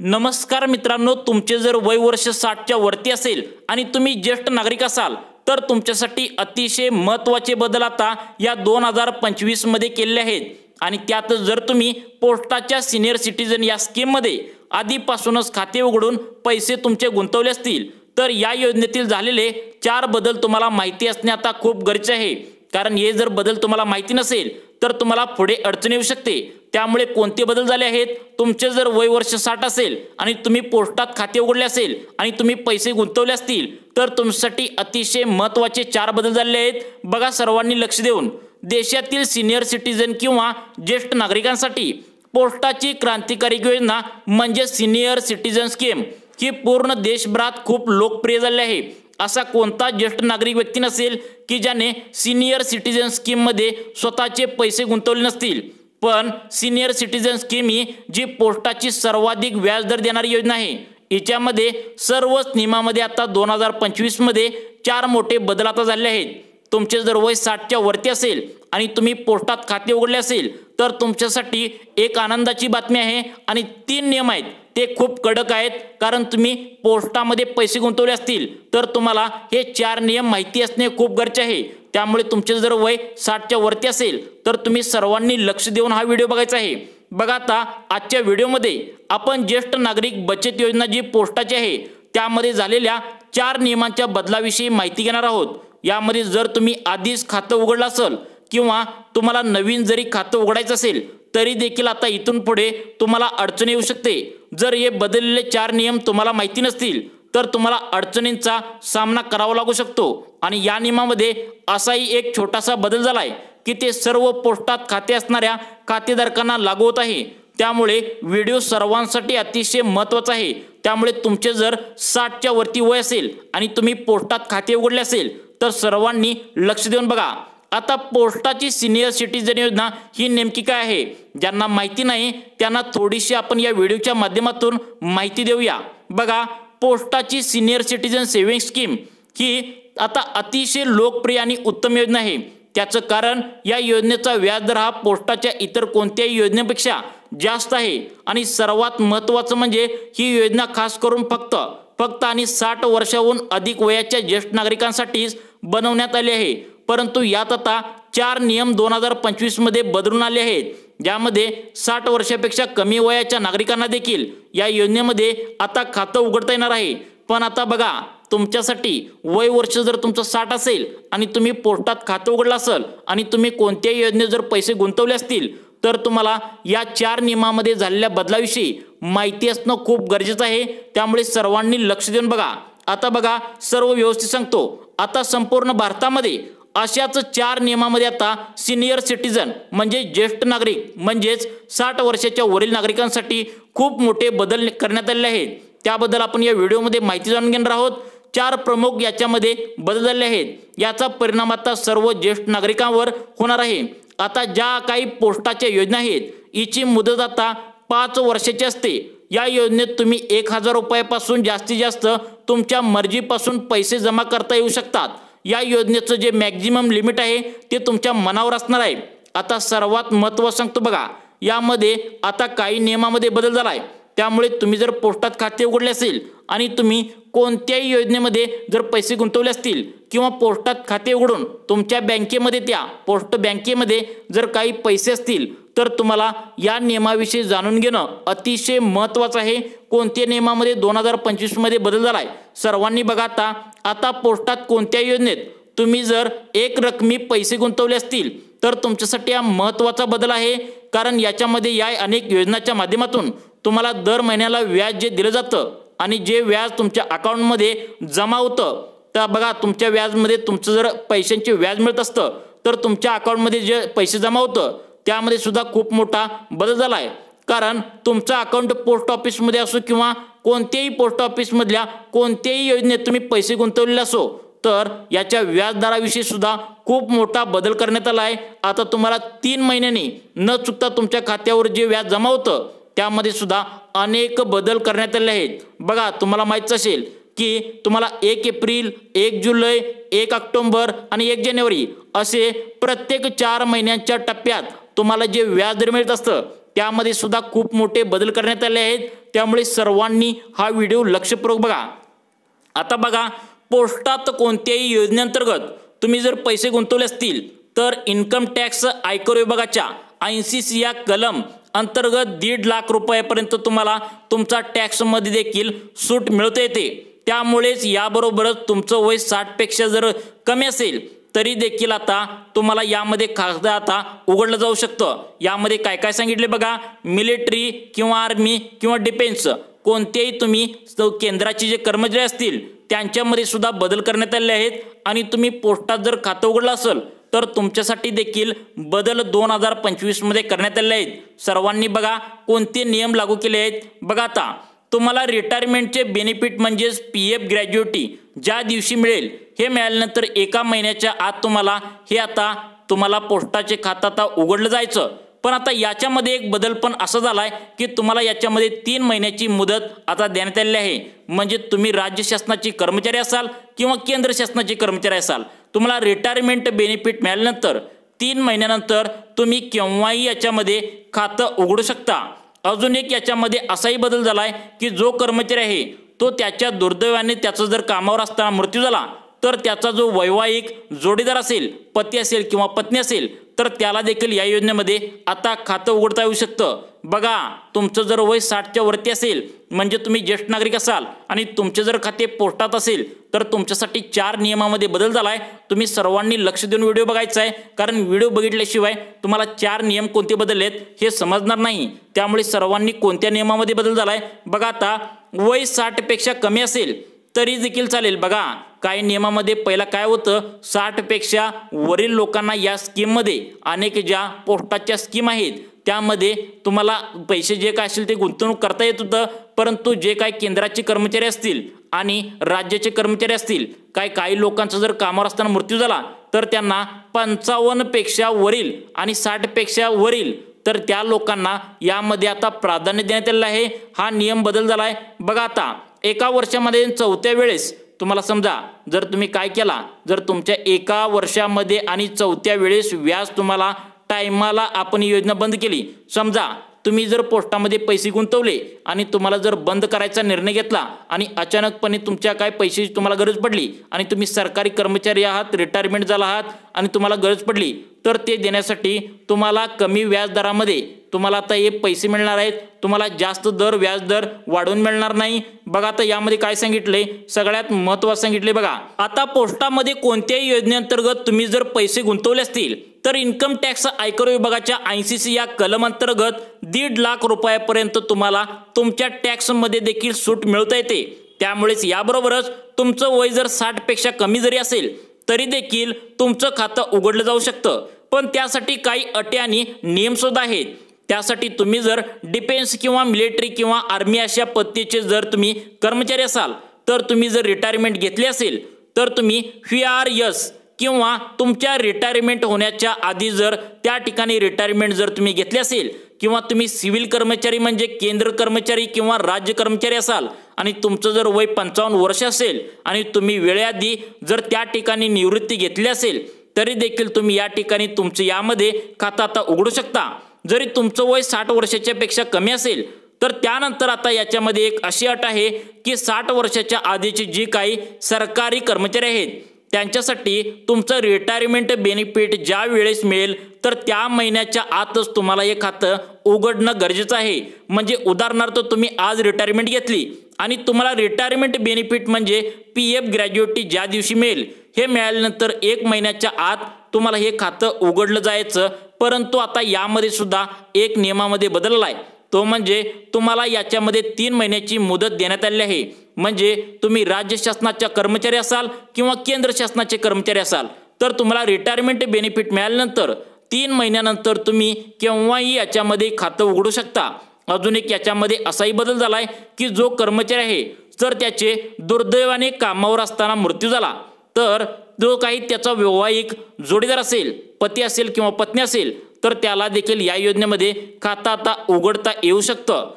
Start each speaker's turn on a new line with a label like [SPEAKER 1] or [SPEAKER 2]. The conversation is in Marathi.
[SPEAKER 1] नमस्कार मित्रांनो, तुमचे जर वय वर्ष 60च्या वरती असेल आणि तुम्ही ज्येष्ठ नागरिक असाल तर तुमच्यासाठी अतिशय महत्त्वाचे बदल आता या 2025 मध्ये केले आहेत। आणि त्यात जर तुम्ही पोस्टाच्या सिनियर सिटीजन या स्कीम मध्ये आधीपासूनच खाते उघडून पैसे तुमचे गुंतवले असतील तर या योजनेतील झालेले 4 बदल तुम्हाला माहिती असणे आता खूप गरजेचे आहे। कारण हे जर बदल तुम्हाला माहिती नसेल तर तुम्हाला पुढे अडचण येऊ शकते। त्यामुळे कोणते बदल झाले आहेत, तुमचे जर वय वर्ष 60 असेल आणि तुम्ही पोस्टात खाते उघडले असेल आणि तुम्ही पैसे गुंतवले असतील तर तुमच्यासाठी अतिशय महत्त्वाचे 4 बदल झाले आहेत। बघा सर्वांनी लक्ष देऊन, देशातील सिनियर सिटीजन किंवा ज्येष्ठ नागरिकांसाठी पोस्टाची क्रांतिकारी योजना म्हणजे सिनियर सिटीजन स्कीम ही पूर्ण देशभरात खूप लोकप्रिय झाली आहे। असा कोणता ज्येष्ठ नागरिक व्यक्ती नसेल की ज्याने सिनियर सिटीजन स्कीम मध्ये स्वतःचे पैसे गुंतवले नसतील। पण सिनियर सिटीजन स्कीम ही जी पोस्टाची सर्वाधिक व्याजदर देणारी योजना आहे, याच्यामध्ये सर्वच नियमामध्ये आता 2025 मध्ये 4 मोठे बदल आता झाले आहेत। तुमचे जर वय 60च्या वरती असेल आणि तुम्ही पोस्टात खाते उघडले असेल तर तुमच्यासाठी एक आनंदाची बातमी आहे आणि 3 नियम आहेत ते खूप कडक आहेत। कारण तुम्ही पोस्टामध्ये पैसे गुंतवले असतील तर तुम्हाला हे 4 नियम माहिती असणे खूप गरजेचे आहे। त्यामुळे तुमचे जर वय 60च्या वरती असेल तर तुम्ही सर्वांनी लक्ष देऊन हा व्हिडिओ बघायचा आहे। बघा आता आजच्या व्हिडिओमध्ये आपण ज्येष्ठ नागरिक बचत योजना जी पोस्टाची आहे त्यामध्ये झालेल्या 4 नियमांच्या बदलाविषयी माहिती घेणार आहोत। यामध्ये जर तुम्ही आधीच खातं उघडलं असेल किंवा तुम्हाला नवीन जरी खातं उघडायचं असेल तरी देखील आता इथून पुढे तुम्हाला अडचण येऊ शकते। जर हे बदललेले 4 नियम तुम्हाला माहिती नसतील तर तुम्हाला अडचणींचा सामना करावा लागू शकतो। आणि या नियमामध्ये असाही एक छोटासा बदल झालाय की ते सर्व पोस्टात खाते असणाऱ्या खातेधारकांना लागू होत आहे। त्यामुळे व्हिडिओ सर्वांसाठी अतिशय महत्त्वाचा आहे। त्यामुळे तुमचे जर 60च्या वरती वय असेल आणि तुम्ही पोस्टात खाते उघडले असेल तर सर्वांनी लक्ष देऊन बघा। आता पोस्टाची सिनियर सिटीजन योजना ही नेमकी काय आहे, ज्यांना माहिती नाही त्यांना थोडीशी आपण या व्हिडिओच्या माध्यमातून माहिती देऊया। बघा, पोस्टाची सिनियर सिटीजन सेव्हिंग स्कीम ही आता अतिशय लोकप्रिय आणि उत्तम योजना आहे। त्याचं कारण या योजनेचा व्याजदर हा पोस्टाच्या इतर कोणत्याही योजनेपेक्षा जास्त आहे। आणि सर्वात महत्त्वाचं म्हणजे ही योजना खास करून फक्त आणि 60 वर्षांहून अधिक वयाच्या ज्येष्ठ नागरिकांसाठीच बनवण्यात आली आहे। परंतु यात आता 4 नियम 2025 मध्ये बदलून आले आहेत, ज्यामध्ये 60 वर्षापेक्षा कमी वयाच्या नागरिकांना देखील या योजनेमध्ये आता खातं उघडता येणार आहे। पण आता बघा, तुमच्यासाठी वय वर्ष जर तुमचं 60 असेल आणि तुम्ही पोस्टात खातं उघडलं असेल आणि तुम्ही कोणत्याही योजनेत जर पैसे गुंतवले असतील तर तुम्हाला या 4 नियमामध्ये झालेल्या बदलाविषयी माहिती असणं खूप गरजेचं आहे। त्यामुळे सर्वांनी लक्ष देऊन बघा। आता बघा, सर्व व्यवस्थित सांगतो। आता संपूर्ण भारतामध्ये अशाच 4 नियमामध्ये आता सिनियर सिटीजन म्हणजे ज्येष्ठ नागरिक म्हणजेच 60 वर्षाच्या वरील नागरिकांसाठी खूप मोठे बदल करण्यात आले आहेत। त्याबद्दल आपण या व्हिडिओमध्ये माहिती जाणून घेणार आहोत। 4 प्रमुख याच्यामध्ये बदल झाले आहेत। याचा परिणाम आता सर्व ज्येष्ठ नागरिकांवर होणार आहे। आता ज्या काही पोस्टाच्या योजना आहेत याची मुदत आता 5 वर्षाची असते। या योजनेत तुम्ही 1000 रुपयापासून जास्तीत जास्त तुमच्या मर्जीपासून पैसे जमा करता येऊ शकतात। या योजनेचं जे मॅक्झिमम लिमिट आहे ते तुमच्या मनावर असणार आहे। आता सर्वात महत्त्वाचं सांगतो बघा, यामध्ये आता काही नियमामध्ये बदल झाला आहे। त्यामुळे तुम्ही जर पोस्टात खाते उघडले असेल आणि तुम्ही कोणत्याही योजनेमध्ये जर पैसे गुंतवले असतील किंवा पोस्टात खाते उघडून तुमच्या बँकेमध्ये त्या पोस्ट बँकेमध्ये जर काही पैसे असतील तर तुम्हाला या नियमाविषयी जाणून घेणं अतिशय महत्त्वाचं आहे। कोणत्या नियमामध्ये 2025 मध्ये बदल झालाय सर्वांनी बघा। आता पोस्टात कोणत्याही योजनेत तुम्ही जर एक रकमी पैसे गुंतवले असतील तर तुमच्यासाठी हा महत्त्वाचा बदल आहे। कारण याच्यामध्ये या अनेक योजनांच्या माध्यमातून तुम्हाला दर महिन्याला व्याज जे दिलं जातं आणि जे व्याज तुमच्या अकाउंटमध्ये जमा होतं, तर बघा तुमच्या व्याजमध्ये तुमचं जर पैशांचे व्याज मिळत असतं तर तुमच्या अकाउंटमध्ये जे पैसे जमा होतं त्यामध्ये सुद्धा खूप मोठा बदल झाला आहे। कारण तुमचं अकाउंट पोस्ट ऑफिसमध्ये असो किंवा कोणत्याही पोस्ट ऑफिसमधल्या कोणत्याही योजनेत तुम्ही पैसे गुंतवलेले असो तर याच्या व्याजदराविषयी सुद्धा खूप मोठा बदल करण्यात आला आहे। आता तुम्हाला 3 महिन्यांनी न चुकता तुमच्या खात्यावर जे व्याज जमा होतं त्यामध्ये सुद्धा अनेक बदल करण्यात आले आहेत। बघा, तुम्हाला माहिती असेल की तुम्हाला 1 एप्रिल, 1 जुलै, 1 ऑक्टोबर आणि 1 जानेवारी असे प्रत्येक 4 महिन्यांच्या टप्प्यात तुम्हाला जे व्याज दर मिळत असतं त्यामध्ये सुद्धा खूप मोठे बदल करण्यात आले आहेत। त्यामुळे सर्वांनी हा व्हिडिओ लक्षपूर्वक बघा। आता बघा, पोस्टात कोणत्याही योजनेअंतर्गत तुम्ही जर पैसे गुंतवले असतील तर इन्कम टॅक्स आयकर विभागाच्या 80 या कलम अंतर्गत 1.5 लाख रुपयापर्यंत तुम्हाला तुमचा टॅक्समध्ये देखील सूट मिळवता येते। त्यामुळेच याबरोबरच तुमचं वय 60 पेक्षा जर कमी असेल तरी देखील आता तुम्हाला यामध्ये खातं आता उघडलं जाऊ शकतं। यामध्ये काय काय सांगितले बघा, मिलिटरी किंवा आर्मी किंवा डिफेन्स कोणतेही तुम्ही केंद्राचे जे कर्मचारी असतील त्यांच्यामध्ये सुद्धा बदल करण्यात आले आहेत। आणि तुम्ही पोस्टात जर खातं उघडलं असेल तर तुमच्यासाठी देखील बदल 2025 मध्ये करण्यात आले आहेत। सर्वांनी बघा कोणते नियम लागू केले आहेत बघा। आता तुम्हाला रिटायरमेंटचे बेनिफिट म्हणजेच PF ग्रॅज्युएटी ज्या दिवशी मिळेल हे मिळाल्यानंतर 1 महिन्याच्या आत तुम्हाला पोस्टाचे खातं आता उघडलं जायचं। पण आता याच्यामध्ये एक बदल पण असा झालाय की तुम्हाला याच्यामध्ये 3 महिन्याची मुदत आता देण्यात आलेली आहे। म्हणजे तुम्ही राज्य शासनाचे कर्मचारी असाल किंवा केंद्र शासनाचे कर्मचारी असाल, तुम्हाला रिटायरमेंट बेनिफिट मिळाल्यानंतर 3 महिन्यानंतर तुम्ही केव्हाही याच्यामध्ये खातं उघडू शकता। अजून एक याच्यामध्ये असाही बदल झालाय की जो कर्मचारी आहे तो त्याच्या दुर्दैवाने त्याचा जर कामावर असताना मृत्यू झाला तर त्याचा जो वैवाहिक जोडीदार असेल, पती असेल किंवा पत्नी असेल, तर त्याला देखील या योजनेमध्ये आता खातं उघडता येऊ शकतं। बघा, तुमचं जर वय 60च्या वरती असेल म्हणजे तुम्ही ज्येष्ठ नागरिक असाल आणि तुमचे जर खाते पोस्टात असेल तर तुमच्यासाठी 4 नियमामध्ये बदल झालाय। तुम्ही सर्वांनी लक्ष देऊन व्हिडिओ बघायचा आहे, कारण व्हिडिओ बघितल्याशिवाय तुम्हाला 4 नियम कोणते बदललेत हे समजणार नाही। त्यामुळे सर्वांनी कोणत्या नियमामध्ये बदल झालाय बघा। आता वय 60 पेक्षा कमी असेल तरी देखील चालेल। बघा, काही नियमामध्ये पहिला काय होतं, 60 पेक्षा वरील लोकांना या स्कीममध्ये अनेक ज्या पोस्टाच्या स्कीम आहेत त्यामध्ये तुम्हाला पैसे जे काय असेल ते गुंतवणूक करता येत होतं। परंतु जे काही केंद्राचे कर्मचारी असतील आणि राज्याचे कर्मचारी असतील, काही लोकांचा जर कामावर असताना मृत्यू झाला तर त्यांना 55 पेक्षा वरील आणि 60 पेक्षा वरील तर त्या लोकांना यामध्ये आता प्राधान्य देण्यात आलेलं आहे। हा नियम बदल झालाय बघा। आता 1 वर्षामध्ये 4थ्या वेळेस तुम्हाला समजा जर तुम्ही काय केला, जर तुमच्या 1 वर्षामध्ये आणि 4थ्या वेळेस व्याज तुम्हाला टायमाला आपण योजना बंद केली, समजा तुम्ही जर पोस्टामध्ये पैसे गुंतवले आणि तुम्हाला जर बंद करायचा निर्णय घेतला आणि अचानकपणे तुमच्या काय पैशाची तुम्हाला गरज पडली आणि तुम्ही सरकारी कर्मचारी आहात, रिटायरमेंट झाला आहात आणि तुम्हाला गरज पडली तर ते देण्यासाठी तुम्हाला कमी व्याज दरामध्ये तुम्हाला आता हे पैसे मिळणार आहेत। तुम्हाला जास्त व्याज दर वाढवून मिळणार नाही। बघा, आता यामध्ये काय सांगितले, सगळ्यात महत्त्वाचं सांगितले बघा। आता पोस्टामध्ये कोणत्याही योजनेअंतर्गत तुम्ही जर पैसे गुंतवले असतील तर इन्कम टॅक्स आयकर विभागाच्या 80 या कलम अंतर्गत 1.5 लाख रुपयापर्यंत तुम्हाला तुमच्या टॅक्समध्ये देखील सूट मिळवता येते। त्यामुळेच याबरोबरच तुमचं वय जर 60 पेक्षा कमी जरी असेल तरी देखील तुमचं खातं उघडलं जाऊ शकतं। पण त्यासाठी काही अटी आणि नियम सुद्धा आहेत। त्यासाठी तुम्ही जर डिफेन्स किंवा मिलिटरी किंवा आर्मी अशा पद्धतीचे जर तुम्ही कर्मचारी असाल तर तुम्ही जर रिटायरमेंट घेतली असेल तर तुम्ही VRS किंवा तुमच्या रिटायरमेंट होण्याच्या आधी जर त्या ठिकाणी रिटायरमेंट जर तुम्ही घेतली असेल किंवा तुम्ही सिव्हिल कर्मचारी म्हणजे केंद्र कर्मचारी किंवा राज्य कर्मचारी असाल आणि तुमचं जर वय 55 वर्ष असेल आणि तुम्ही वेळेआधी जर त्या ठिकाणी निवृत्ती घेतली असेल तरी देखील तुम्ही या ठिकाणी तुमचं यामध्ये खातं आता उघडू शकता। जरी तुमचं वय 60 वर्षाच्या पेक्षा कमी असेल तर त्यानंतर आता याच्यामध्ये एक अशी अट आहे की 60 वर्षाच्या आधीचे जे काही सरकारी कर्मचारी आहेत त्यांच्यासाठी तुमचं रिटायरमेंट बेनिफिट ज्या वेळेस मिळेल तर त्या महिन्याच्या आतच तुम्हाला हे खातं उघडणं गरजेचं आहे। म्हणजे उदाहरणार्थ तुम्ही आज रिटायरमेंट घेतली आणि तुम्हाला रिटायरमेंट बेनिफिट म्हणजे PF ग्रॅज्युएटी ज्या दिवशी मिळेल हे मिळाल्यानंतर 1 महिन्याच्या आत तुम्हाला हे खातं उघडलं जायचं। परंतु आता यामध्ये सुद्धा एक नियमामध्ये बदल आहे, तो म्हणजे तुम्हाला याच्यामध्ये 3 महिन्याची मुदत देण्यात आली आहे। म्हणजे तुम्ही राज्य शासनाच्या कर्मचारी असाल किंवा केंद्र शासनाचे कर्मचारी असाल तर तुम्हाला रिटायरमेंट बेनिफिट मिळाल्यानंतर 3 महिन्यानंतर तुम्ही केव्हाही याच्यामध्ये खातं उघडू शकता। अजून एक याच्यामध्ये असाही बदल झालाय की जो कर्मचारी आहे जर त्याचे दुर्दैवाने कामावर असताना मृत्यू झाला तर जो काही त्याचा वैवाहिक जोडीदार असेल, पती असेल किंवा पत्नी असेल तर त्याला देखील या योजनेमध्ये खातं आता उघडता येऊ शकतं।